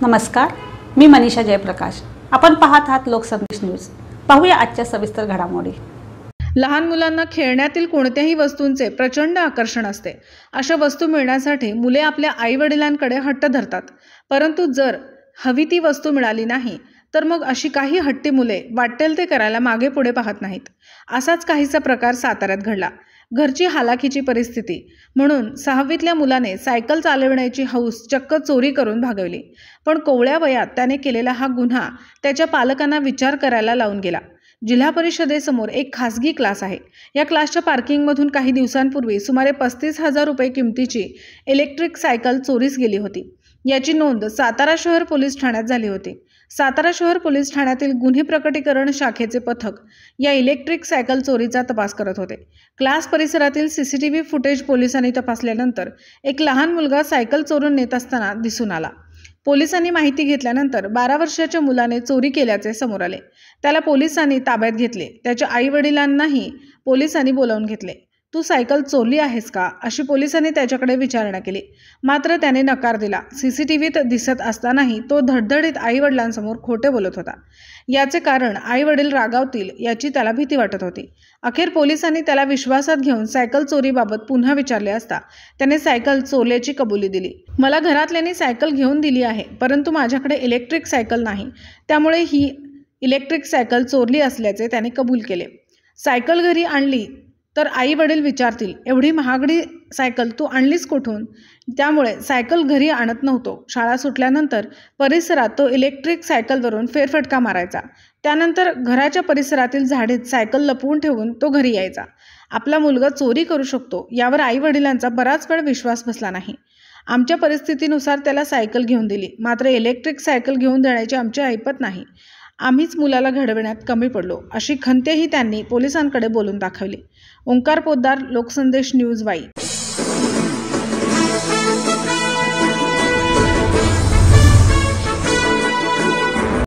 नमस्कार, मी मनीषा जयप्रकाश। आपण पाहत आहात लोकसंदेश न्यूज। पाहूया आजच्या सविस्तर घडामोडी। लहान मुलांना खेळण्यातील कोणत्याही वस्तूंचे प्रचंड आकर्षण असते। अशा वस्तू मिळण्यासाठी मुले आपल्या आई-वडिलांकडे हट्ट धरतात, परंतु जर हवी ती वस्तू मिळाली नाही तर मग अशी काही हट्टी मुले वाटेल ते करायला मागे पुढे पाहत नाहीत। असाच काहीसा प्रकार साताऱ्यात घडला। घरची हालाखीची परिस्थिती म्हणून 6वीतल्या मुलाने सायकल चालवण्याची हौस चक्क चोरी करून भागवली, पण कोवळ्या वयात त्याने केलेला हा गुन्हा त्याच्या पालकांना विचार करायला लावून गेला। जिल्हा परिषदेसमोर एक खासगी क्लास आहे। या क्लासच्या पार्किंगमधून काही दिवसांपूर्वी सुमारे 35,000 रुपये किमतीची इलेक्ट्रिक सायकल चोरीस गेली होती। याची नोंद सातारा शहर पोलीस ठाण्यात झाली होती। सातारा शहर पोलीस ठाण्यातील गुन्हे प्रकटीकरण शाखेचे पथक या इलेक्ट्रिक सायकल चोरीचा तपास करत होते। क्लास परिसरातील सीसीटीव्ही फुटेज पोलिसांनी तपासल्यानंतर एक लहान मुलगा सायकल चोरून नेत असताना दिसून आला। पोलिसांनी माहिती घेतल्यानंतर 12 वर्षाच्या मुलाने चोरी केल्याचे समोर आले। त्याला पोलिसांनी ताब्यात घेतले। त्याच्या आई-वडिलांनाही पोलिसांनी बोलावून घेतले। तू सायकल चोरली आहेस का, अशी पोलिसांनी त्याच्याकडे विचारणा केली, मात्र त्याने नकार दिला। सीसीटीव्हीत दिसत असतानाही तो धडधडीत आई-वडिलांसमोर खोटे बोलत होता। याचे कारण आई-वडील रागावतील याची त्याला भीती वाटत होती। अखेर पोलिसांनी त्याला विश्वासात घेऊन सायकल चोरीबाबत पुन्हा विचारले असता त्याने सायकल चोरल्याची कबुली दिली। मला घरातल्यांनी सायकल घेऊन दिली आहे, परंतु माझ्याकडे इलेक्ट्रिक सायकल नाही, त्यामुळे ही इलेक्ट्रिक सायकल चोरली असल्याचे त्याने कबूल केले। सायकल घरी आणली तर आई-वडील विचारतील, एवढी महागडी सायकल तू आणलीस कुठून? त्यामुळे सायकल घरी आणत नव्हतो। शाळा सुटल्यानंतर परिसरात तो इलेक्ट्रिक सायकलवरून फेरफटका मारायचा। त्यानंतर घराच्या परिसरातील झाडीत सायकल लपवून ठेवून तो घरी यायचा। आपला मुलगा चोरी करू शकतो यावर आई-वडिलांचा बराच वेळ विश्वास बसला नाही। आमच्या परिस्थितीनुसार त्याला सायकल घेऊन दिली, मात्र इलेक्ट्रिक सायकल घेऊन देण्याची आमची ऐपत नाही। आम्हीच मुलाला घडविण्यात कमी पडलो, अशी खंतेही त्यांनी पोलिसांकडे बोलून दाखवली। ओंकार पोद्दार, लोकसंदेश न्यूज वाई।